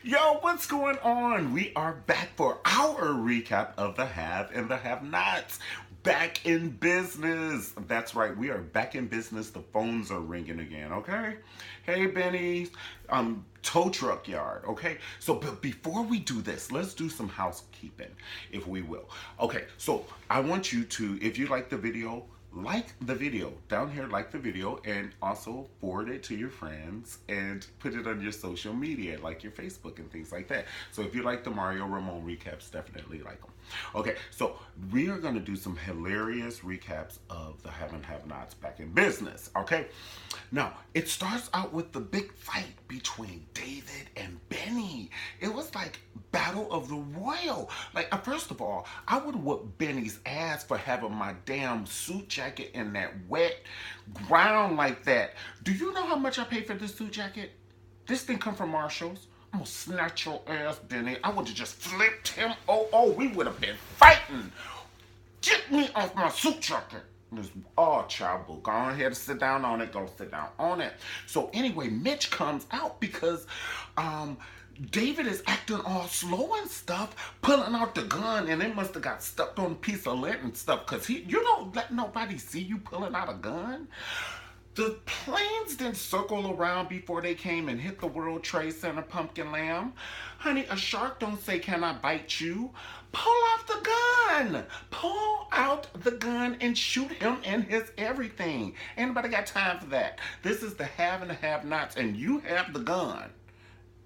Yo, what's going on? We are back for our recap of the have and the have nots. Back in business. That's right, we are back in business. The phones are ringing again, okay? Hey, Benny, tow truck yard, okay? So, but before we do this, let's do some housekeeping, if we will. Okay, so I want you to, if you like the video down here, like the video, and also forward it to your friends and put it on your social media, like your Facebook and things like that. So if you like the Mario Ramone recaps, definitely like them. Okay, so we are going to do some hilarious recaps of the have and have nots back in business. Okay, now it starts out with the big fight between David and Benny. It was like battle of the royal. Like, first of all, I would whoop Benny's ass for having my damn suit jacket in that wet ground like that. Do you know how much I paid for this suit jacket? This thing come from Marshall's. I'm gonna snatch your ass, Benny. I would have just flipped him. Oh, we would have been fighting. Get me off my suit jacket. Oh, child, boo. Go ahead and sit down on it. Go sit down on it. So anyway, Mitch comes out because David is acting all slow and stuff, pulling out the gun, and it must have got stuck on a piece of lint and stuff, because you don't let nobody see you pulling out a gun. The planes didn't circle around before they came and hit the World Trade Center, Pumpkin Lamb. Honey, a shark don't say, "Can I bite you?" Pull out the gun. Pull out the gun and shoot him in his everything. Anybody got time for that? This is the have and the have-nots, and you have the gun.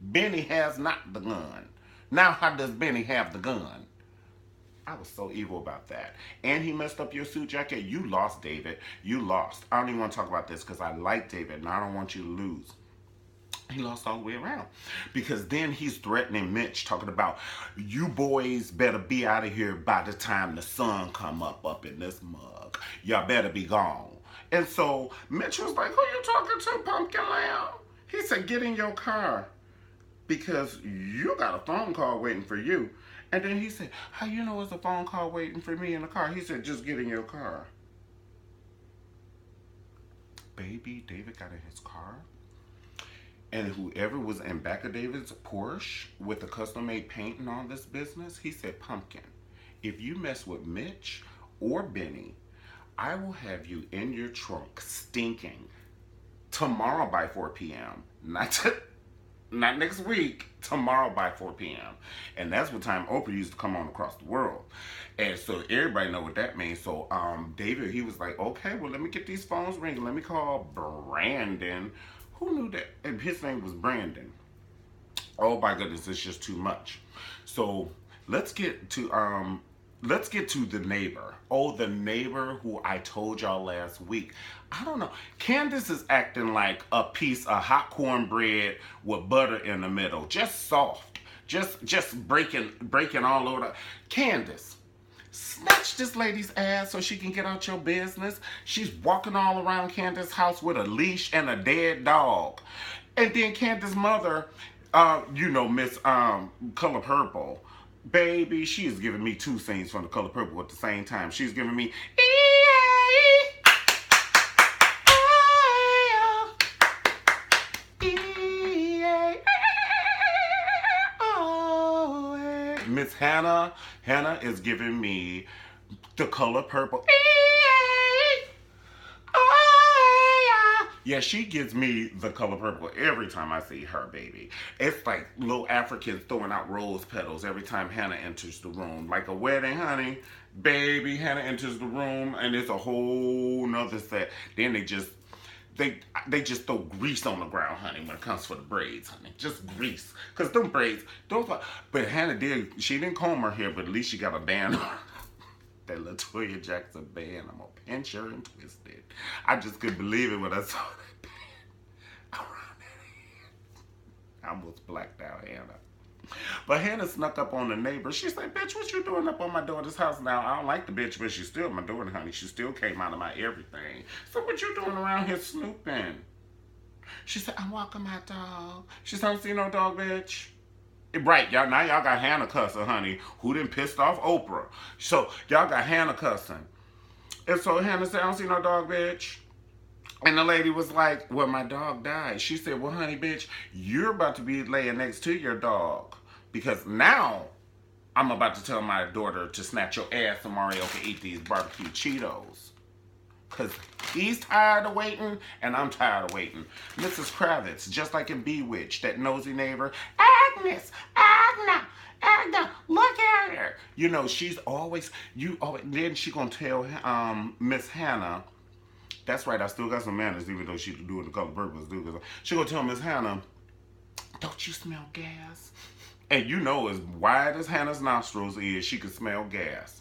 Benny has not the gun. Now how does Benny have the gun? I was so evil about that. And he messed up your suit jacket. You lost, David. You lost. I don't even want to talk about this because I like David and I don't want you to lose. He lost all the way around. Because then he's threatening Mitch, talking about, you boys better be out of here by the time the sun come up in this mug. Y'all better be gone. And so Mitch was like, who you talking to, Pumpkin Lamb? He said, get in your car because you got a phone call waiting for you. And then he said, how you know it's a phone call waiting for me in the car? He said, just get in your car. Baby, David got in his car. And whoever was in back of David's Porsche with the custom-made paint and all this business, he said, Pumpkin, if you mess with Mitch or Benny, I will have you in your trunk stinking tomorrow by 4 p.m. Not next week, tomorrow by 4 p.m. And that's what time Oprah used to come on across the world. And so everybody know what that means. So David, he was like, okay, well, let me get these phones ringing. Let me call Brandon. Who knew that? And his name was Brandon. Oh my goodness, it's just too much. So let's get to the neighbor. Oh, the neighbor who I told y'all last week. I don't know. Candace is acting like a piece of hot cornbread with butter in the middle. Just soft. Just breaking all over. Candace, snatch this lady's ass so she can get out your business. She's walking all around Candace's house with a leash and a dead dog. And then Candace's mother, Miss Color Purple, baby, she is giving me two scenes from the Color Purple at the same time. She's giving me Miss Hannah is giving me the Color Purple. Yeah, she gives me the Color Purple every time I see her, baby. It's like little Africans throwing out rose petals every time Hannah enters the room. Like a wedding, honey. Baby, Hannah enters the room and it's a whole nother set. Then they just throw grease on the ground, honey, when it comes for the braids, honey. Just grease. Because them braids, but Hannah she didn't comb her hair, but at least she got a band on. That LaToya Jackson band, I'm gonna pinch her and twist it. I just couldn't believe it when I saw that band around that head. I almost blacked out Hannah. But Hannah snuck up on the neighbor. She said, bitch, what you doing up on my daughter's house now? I don't like the bitch, but she's still my daughter, honey. She still came out of my everything. So what you doing around here snooping? She said, I'm walking my dog. She said, I don't see no dog, bitch. Right, y'all got Hannah cussing, honey, who done pissed off Oprah. So y'all got Hannah cussing. And so Hannah said, I don't see no dog, bitch. And the lady was like, well, my dog died. She said, well, honey, bitch, you're about to be laying next to your dog. Because now I'm about to tell my daughter to snatch your ass so Mario can eat these barbecue Cheetos. Because he's tired of waiting and I'm tired of waiting. Mrs. Kravitz, just like in Bewitched, that nosy neighbor, Agnes, Agna, look at her. You know, she's always, then she gonna tell Miss Hannah, that's right, I still got some manners, even though she's doing the color purpose. She gonna tell Miss Hannah, don't you smell gas? And you know, as wide as Hannah's nostrils is, she could smell gas.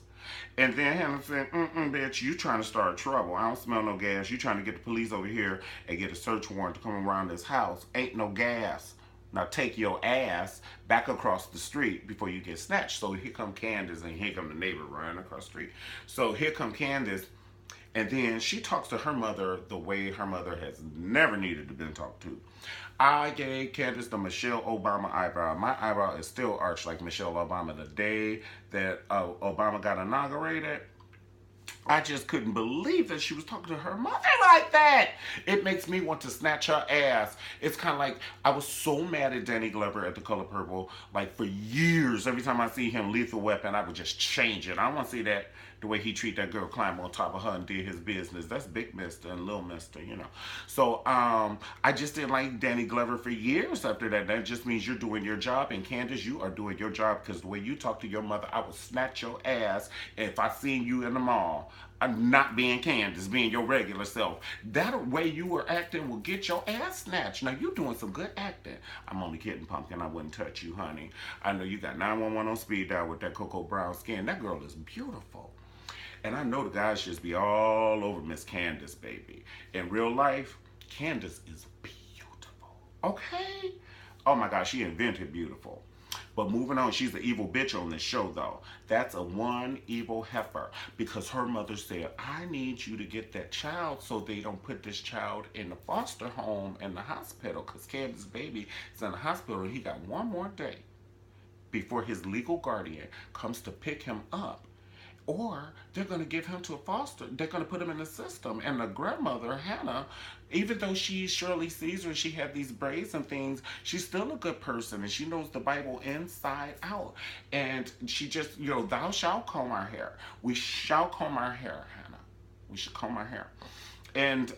And then Hannah said, bitch, you trying to start trouble. I don't smell no gas. You trying to get the police over here and get a search warrant to come around this house. Ain't no gas. Now take your ass back across the street before you get snatched. So here come Candace and here come the neighbor running across the street. So here come Candace, and then she talks to her mother the way her mother has never needed to be talked to. I gave Candace the Michelle Obama eyebrow. My eyebrow is still arched like Michelle Obama. The day that Obama got inaugurated, I just couldn't believe that she was talking to her mother like that. It makes me want to snatch her ass. It's kind of like I was so mad at Danny Glover at The Color Purple. Like for years, every time I see him, Lethal Weapon, I would just change it. I want to see that the way he treat that girl, climb on top of her and did his business. That's Big Mister and Little Mister, you know. So I just didn't like Danny Glover for years after that. That just means you're doing your job. And Candace, you are doing your job because the way you talk to your mother, I would snatch your ass if I seen you in the mall. I'm not being Candace, being your regular self. That way you were acting will get your ass snatched. Now you doing some good acting. I'm only kidding, Pumpkin. I wouldn't touch you, honey. I know you got 911 on speed dial with that cocoa brown skin. That girl is beautiful. And I know the guys just be all over Miss Candace, baby. In real life, Candace is beautiful. Okay? Oh my gosh, she invented beautiful. But moving on, she's the evil bitch on this show, though. That's a one evil heifer. Because her mother said, I need you to get that child so they don't put this child in the foster home in the hospital. Because Candace's baby is in the hospital and he got one more day before his legal guardian comes to pick him up. Or they're going to give him to a foster. They're going to put him in the system. And the grandmother, Hannah, even though she's Shirley Caesar and she had these braids and things, she's still a good person. And she knows the Bible inside out. And she just, thou shalt comb our hair. We shall comb our hair, Hannah. We should comb our hair. And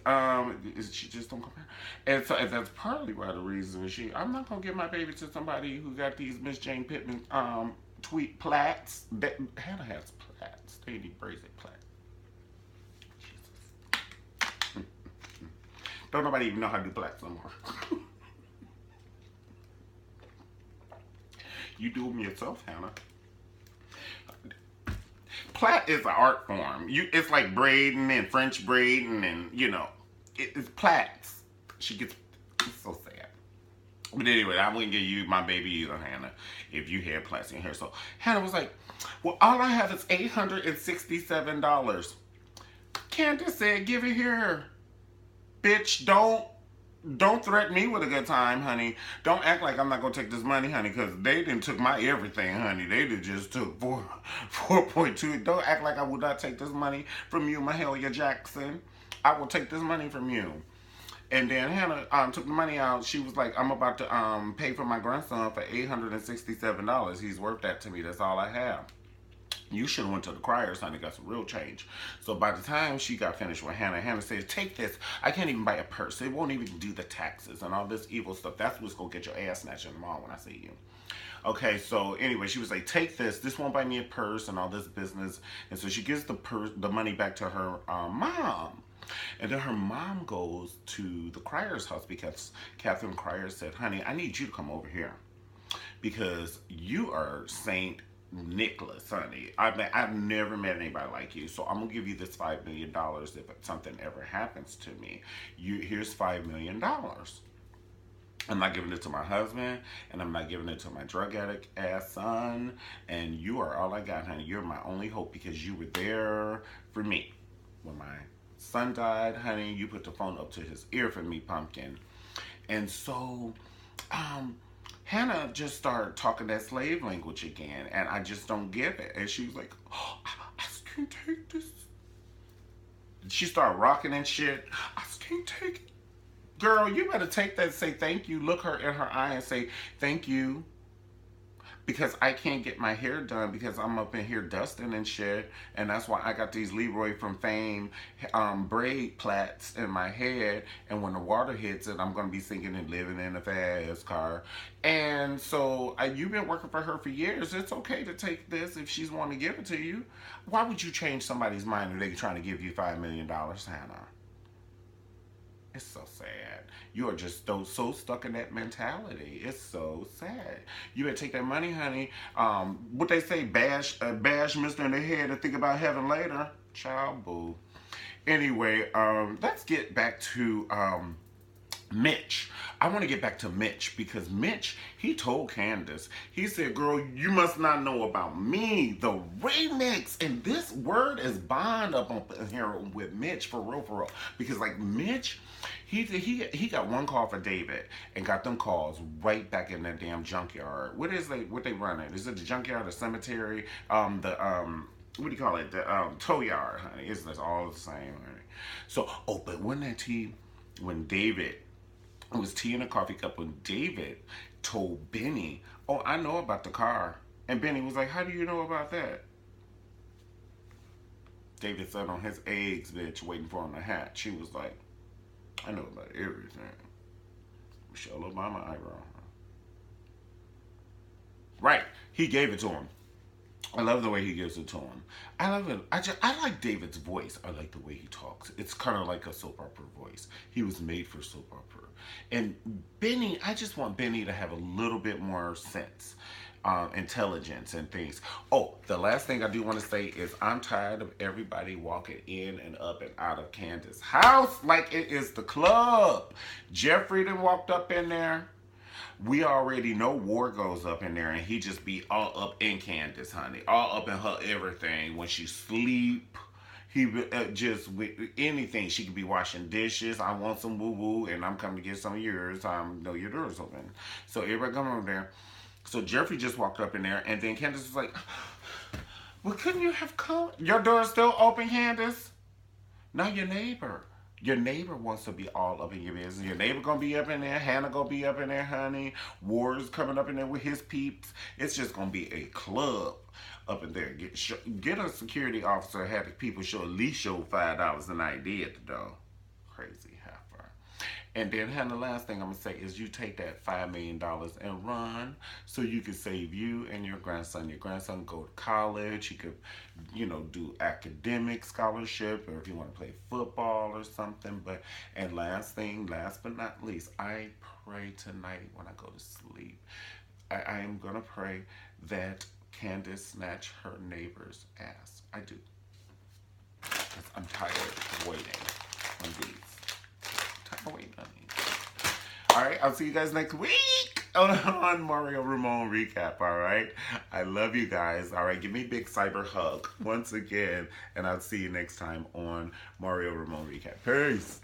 she just don't compare. And so and that's partly why the reason I'm not going to give my baby to somebody who got these Miss Jane Pittman tweet plaits. Hannah has plaits. They need braided plaits. Jesus. Don't nobody even know how to do plaits no more. You do them yourself, Hannah. Plait is an art form. It's like braiding and French braiding and, it's plaits. It's so sad. But anyway, I wouldn't give you my baby either, Hannah, if you had plaits in your hair. So Hannah was like, well, all I have is $867. Candace said, give it here. Bitch, don't threaten me with a good time, honey. Don't act like I'm not going to take this money, honey, because they didn't took my everything, honey. They just took 4.2. Don't act like I would not take this money from you, Mahalia Jackson. I will take this money from you. And then Hannah took the money out. She was like, I'm about to pay for my grandson for $867. He's worth that to me. That's all I have. You should have went to the criers, honey, got some real change. So by the time she got finished with Hannah, Hannah said, take this. I can't even buy a purse. It won't even do the taxes and all this evil stuff. That's what's going to get your ass snatched in the mall when I see you. Okay, so anyway, she was like, take this. This won't buy me a purse and all this business. And so she gives the money back to her mom. And then her mom goes to the Cryer's house because Catherine Cryer said, honey, I need you to come over here because you are Saint Nicholas, honey. I've never met anybody like you, so I'm going to give you this $5 million if something ever happens to me. Here's $5 million. I'm not giving it to my husband, and I'm not giving it to my drug addict ass son, and you are all I got, honey. You're my only hope because you were there for me. When my son died, honey, you put the phone up to his ear for me, Pumpkin. And so, Hannah just started talking that slave language again, and I just don't get it. And she was like, oh, I can't take this. She started rocking and shit. I Can you take it? Girl, you better take that and say thank you. Look her in her eye and say thank you. Because I can't get my hair done because I'm up in here dusting and shit. And that's why I got these Leroy from Fame braid plaits in my head. And when the water hits it, I'm going to be singing and living in a fast car. And so you've been working for her for years. It's okay to take this if she's wanting to give it to you. Why would you change somebody's mind if they're trying to give you $5 million, Hannah? It's so sad. You are just so stuck in that mentality. It's so sad. You better take that money, honey. What they say, bash Mister in the head and think about heaven later. Child, boo. Anyway, let's get back to Mitch. I want to get back to Mitch because Mitch, he told Candace, he said, girl, you must not know about me, the remix. And this word is bond up on here with Mitch, for real. Because like Mitch, he got one call for David and got them calls right back in that damn junkyard. What they running? Is it the junkyard, the cemetery, what do you call it? The tow yard, honey. It's all the same, honey. So, but when David, it was tea in a coffee cup when David told Benny, oh, I know about the car. And Benny was like, how do you know about that? David sat on his eggs, bitch, waiting for him to hatch. She was like, I know about everything. Michelle Obama eyebrow. Right. He gave it to him. I love the way he gives it to him. I love it. I like David's voice. I like the way he talks. It's kind of like a soap opera voice. He was made for soap opera. And Benny, I just want Benny to have a little bit more sense, intelligence and things. Oh, the last thing I do want to say is I'm tired of everybody walking in and up and out of Candace's house like it is the club. Jeffrey done walked up in there. We already know War goes up in there and he just be all up in Candace, honey. All up in her everything. When she sleep, he just with anything. She could be washing dishes. I want some woo-woo and I'm coming to get some of yours. Know your door's open. So everybody come over there. So Jeffrey just walked up in there and then Candace was like, well, couldn't you have come? Your door's still open, Candace? Now your neighbor. Your neighbor wants to be all up in your business. Your neighbor gonna be up in there. Hannah gonna be up in there, honey. Ward's coming up in there with his peeps. It's just gonna be a club up in there. Get a security officer. Have the people at least show $5 a night. Did the door. Crazy heifer. And then, Hannah, the last thing I'm gonna say is you take that $5 million and run so you can save you and your grandson. Your grandson go to college. He could, do academic scholarship, or if you want to play football or something. And last but not least, I pray tonight when I go to sleep. I am gonna pray that Candace snatch her neighbor's ass. I do. Because I'm tired of waiting on these. Wait, all right, I'll see you guys next week on Mario Ramone Recap, all right? I love you guys, all right? Give me a big cyber hug once again, and I'll see you next time on Mario Ramone Recap. Peace.